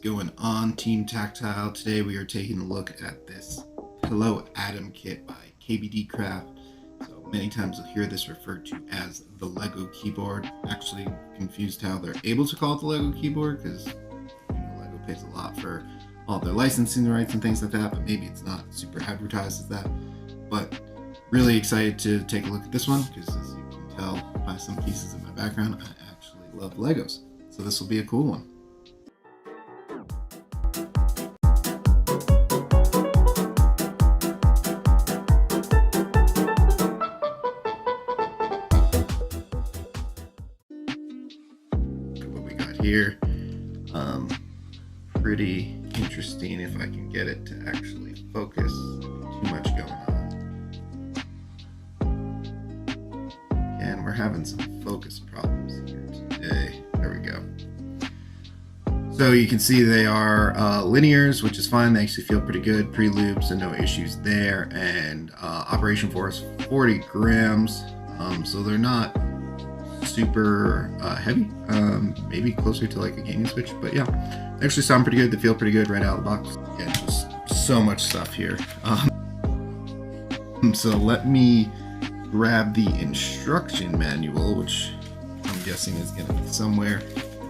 going on, Team Tactile? Today we are taking a look at this Hello Atom kit by KBDCraft. So many times you'll hear this referred to as the Lego keyboard. Actually confused how they're able to call it the Lego keyboard, because Lego pays a lot for all their licensing rights and things like that, but maybe it's not super advertised as that. But really excited to take a look at this one, because as you can tell by some pieces in my background, I actually love Legos. So this will be a cool one. Here, pretty interesting if I can get it to actually focus. Too much going on, and we're having some focus problems here today. There we go. So you can see they are linears, which is fine. They actually feel pretty good, pre-lubed, so no issues there. And operation force 40 grams, so they're not super heavy, maybe closer to like a gaming switch, but yeah, they actually sound pretty good. They feel pretty good right out of the box. Yeah, just so much stuff here. So let me grab the instruction manual, which I'm guessing is going to be somewhere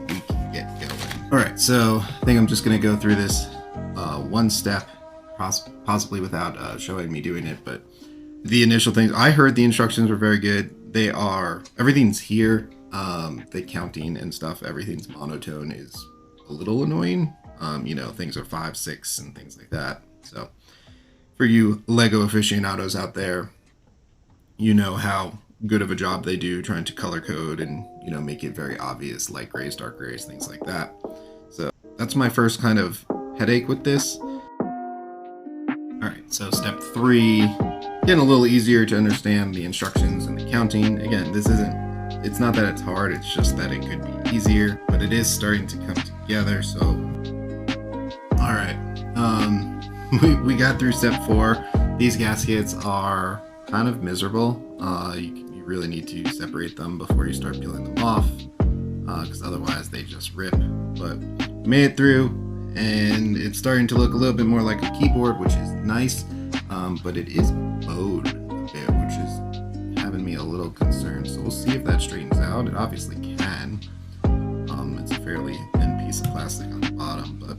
we can get going. All right, so I think I'm just going to go through this one step, possibly without showing me doing it, but the initial things, I heard the instructions were very good. They are, everything's here, the counting and stuff, everything's monotone is a little annoying. Things are 5, 6 and things like that. So for you Lego aficionados out there, you know how good of a job they do trying to color code and, make it very obvious, light grays, dark grays, things like that. So that's my first kind of headache with this. All right, so step 3, getting a little easier to understand the instructions and the counting. Again, it's not that it's hard, it's just that it could be easier, but it is starting to come together. So, all right, we got through step 4. These gaskets are kind of miserable. You really need to separate them before you start peeling them off, because otherwise they just rip. But we made it through, and it's starting to look a little bit more like a keyboard, which is nice, but it is bowed a bit, which is having me a little concerned. So we'll see if that straightens out. It obviously can. It's a fairly thin piece of plastic on the bottom, but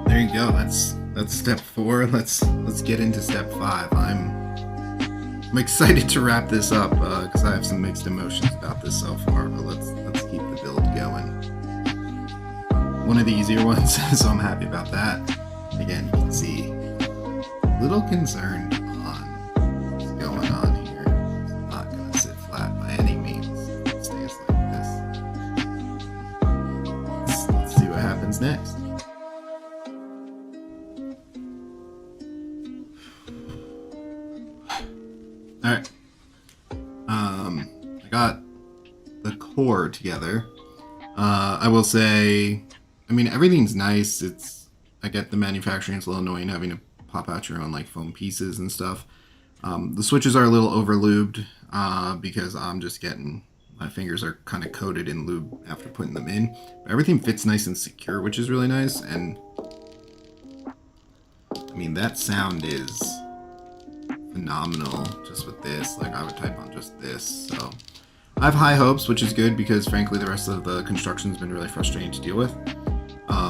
there you go. That's step 4. Let's get into step 5. I'm excited to wrap this up because I have some mixed emotions about this so far, but let's keep the build going. One of the easier ones, so I'm happy about that. Again, you can see a little concerned on what's going on here. It's not going to sit flat by any means. It stays like this. Let's see what happens next. Alright. I got the core together. I will say, everything's nice. I get the manufacturing, it's a little annoying having to pop out your own like foam pieces and stuff. The switches are a little over lubed because I'm just getting, my fingers are kind of coated in lube after putting them in. But everything fits nice and secure, which is really nice. And that sound is phenomenal just with this. Like I would type on just this. So I have high hopes, which is good because frankly the rest of the construction's been really frustrating to deal with.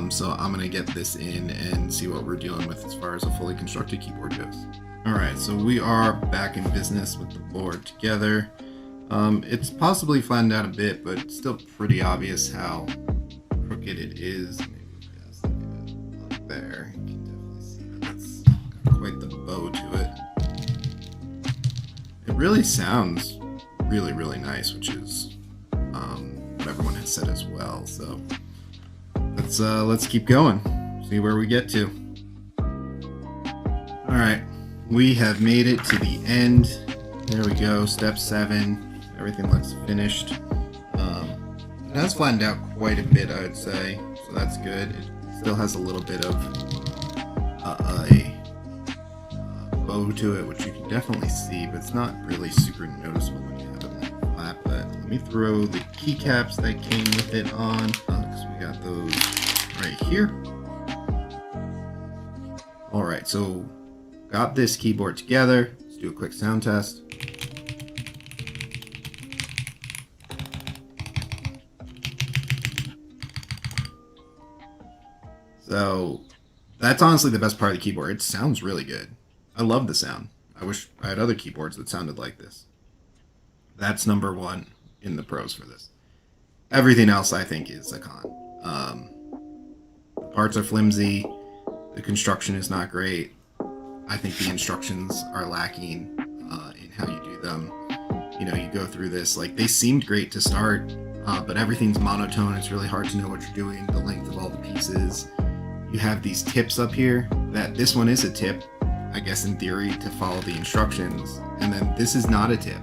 So I'm gonna get this in and see what we're dealing with as far as a fully constructed keyboard goes. Alright, so we are back in business with the board together. It's possibly flattened out a bit, but still pretty obvious how crooked it is. Maybe just look there. You can definitely see that's got quite the bow to it. It really sounds really, really nice, which is what everyone has said as well. So let's keep going, see where we get to. All right, we have made it to the end. There we go, step 7. Everything looks finished. It has flattened out quite a bit, I would say, so that's good. It still has a little bit of a bow to it, which you can definitely see, but it's not really super noticeable when you have it like flat. But let me throw the keycaps that came with it on, because we got those right here. All right, so got this keyboard together. Let's do a quick sound test. So that's honestly the best part of the keyboard. It sounds really good. I love the sound. I wish I had other keyboards that sounded like this. That's number one in the pros for this. Everything else I think is a con. The parts are flimsy. The construction is not great. I think the instructions are lacking in how you do them. You know, you go through this, like, they seemed great to start, but everything's monotone. It's really hard to know what you're doing, the length of all the pieces. You have these tips up here, that this one is a tip, I guess in theory, to follow the instructions. And then this is not a tip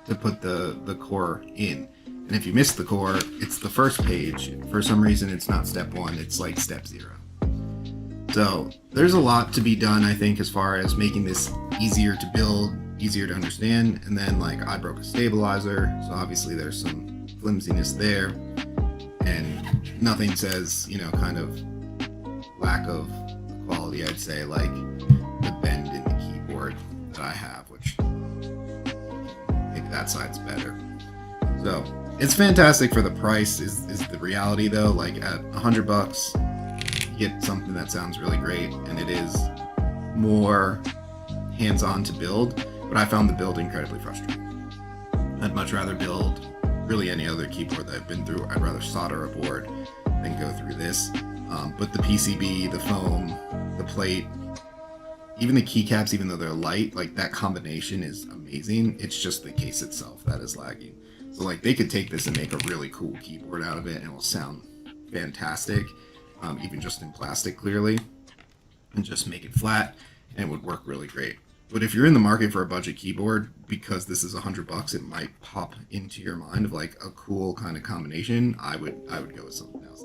to put the core in. And if you miss the core, it's the first page. For some reason, it's not step 1, it's like step 0. So there's a lot to be done, I think, as far as making this easier to build, easier to understand. And then, like, I broke a stabilizer, so obviously there's some flimsiness there. And nothing says, you know, kind of lack of quality, I'd say, like the bend in the keyboard that I have, which I think that side's better. So it's fantastic for the price is the reality though. Like at $100 you get something that sounds really great, and it is more hands-on to build, but I found the build incredibly frustrating. I'd much rather build really any other keyboard that I've been through. I'd rather solder a board than go through this. But the PCB, the foam, the plate, even the keycaps, even though they're light, like that combination is amazing. It's just the case itself that is lagging. So like they could take this and make a really cool keyboard out of it, and it will sound fantastic, even just in plastic clearly, and just make it flat, and it would work really great. But if you're in the market for a budget keyboard, because this is $100, it might pop into your mind of like a cool kind of combination. I would go with something else.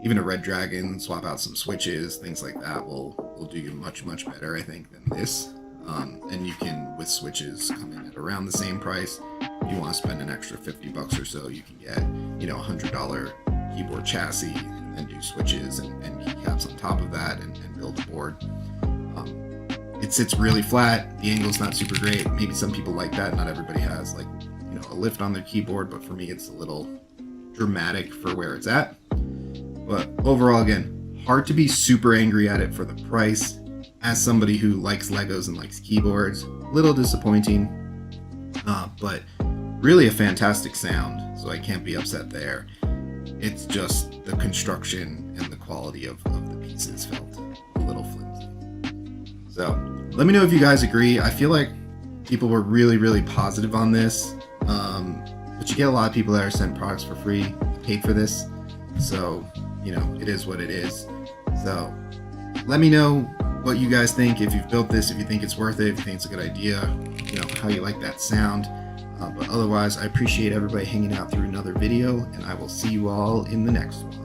Even a Red Dragon, swap out some switches, things like that will do you much better, I think, than this. And you can, with switches, come in at around the same price. If you want to spend an extra $50 or so, you can get, you know, $100 keyboard chassis, and then do switches and keycaps on top of that, and build a board. It sits really flat. The angle's not super great. Maybe some people like that. Not everybody has, like, you know, a lift on their keyboard, but for me, it's a little dramatic for where it's at. But overall, again, hard to be super angry at it for the price. As somebody who likes Legos and likes keyboards, a little disappointing, but really a fantastic sound, so I can't be upset there. It's just the construction and the quality of the pieces felt a little flimsy. So let me know if you guys agree. I feel like people were really positive on this, but you get a lot of people that are sent products for free, paid for this, so you know, it is what it is. So let me know what you guys think, if you've built this, if you think it's worth it, if you think it's a good idea, you know, how you like that sound. But otherwise, I appreciate everybody hanging out through another video, and I will see you all in the next one.